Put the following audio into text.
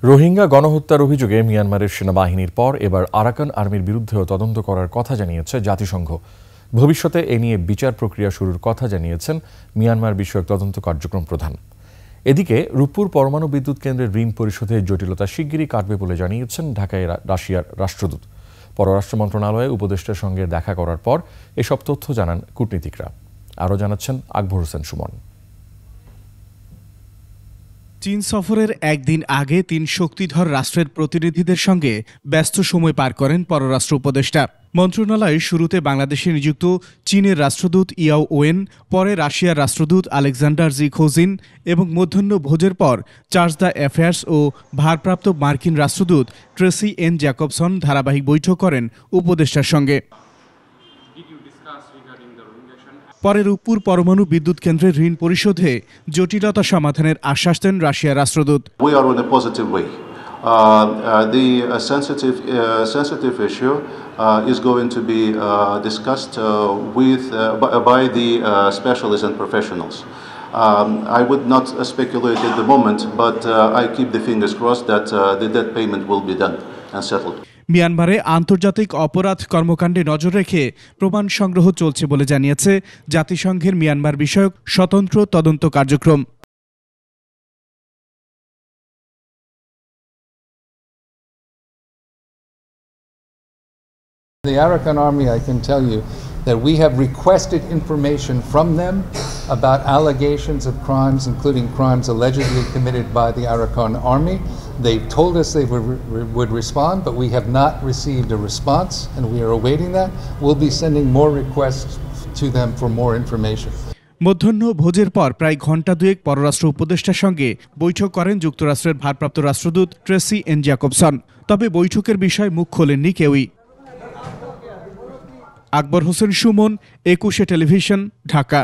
রোহিঙ্গা গণহত্যার অভিযোগে মিয়ানমারের সেনাবাহিনীর পর এবার আরাকান আর্মির বিরুদ্ধেও তদন্ত করার কথা জানিয়েছে জাতিসংঘ। ভবিষ্যতে এ নিয়ে বিচার প্রক্রিয়া শুরুর কথা জানিয়েছেন মিয়ানমার বিষয়ক তদন্ত কার্যক্রম প্রধান। এদিকে রূপপুর পরমাণু বিদ্যুৎ কেন্দ্রের ঋণ পরিশোধে জটিলতা শিগগিরই কাটবে বলে জানিয়েছেন ঢাকায় রাশিয়ার রাষ্ট্রদূত। পররাষ্ট্র মন্ত্রণালয়ে উপদেষ্টার সঙ্গে দেখা করার পর এসব তথ্য জানান কূটনীতিকরা। আরও জানাচ্ছেন আকবর হোসেন সুমন। চীন সফরের একদিন আগে ৩ শক্তিধর রাষ্ট্রের প্রতিনিধিদের সঙ্গে ব্যস্ত সময় পার করেন পররাষ্ট্র উপদেষ্টা। মন্ত্রণালয়ের শুরুতে বাংলাদেশে নিযুক্ত চীনের রাষ্ট্রদূত ইয়াও ওয়েন, পরে রাশিয়ার রাষ্ট্রদূত আলেকজান্ডার জিখোজিন এবং মধ্যাহ্ন ভোজের পর চার্জ দ্য অ্যাফেয়ার্স ও ভারপ্রাপ্ত মার্কিন রাষ্ট্রদূত ট্রেসি এন জ্যাকবসন ধারাবাহিক বৈঠক করেন উপদেষ্টার সঙ্গে। পরে রূপপুর পরমাণু বিদ্যুৎ কেন্দ্রের ঋণ পরিশোধে জটিলতা সমাধানের আশ্বাস দেন রাশিয়ার রাষ্ট্রদূত। The sensitive issue is going to be discussed by the specialists and professionals. I would not speculate at the moment, but I keep the fingers crossed that the debt payment will be done and settled. মিয়ানমারে আন্তর্জাতিক অপরাধ কর্মকাণ্ডে নজর রেখে প্রমাণ সংগ্রহ চলছে বলে জানিয়েছে জাতিসংঘের মিয়ানমার বিষয়ক স্বতন্ত্র তদন্ত কার্যক্রম। The Arakan Army, I can tell you that we have requested information from them about allegations of crimes, including crimes allegedly committed by the Arakan Army. They've told us they would respond, but we have not received a response, and we are awaiting that. We'll be sending more requests to them for more information. মধ্যাহ্ন ভোজের পর প্রায় ঘণ্টা দুয়েক পররাষ্ট্র উপদেষ্টার সঙ্গে বৈঠক করেন যুক্তরাষ্ট্রের ভারপ্রাপ্ত রাষ্ট্রদূত ট্রেসি এন জ্যাকবসন। তবে বৈঠকের বিষয়ে মুখ খোলেননি কেউই। আকবর হোসেন সুমন, ২১ টেলিভিশন, ঢাকা।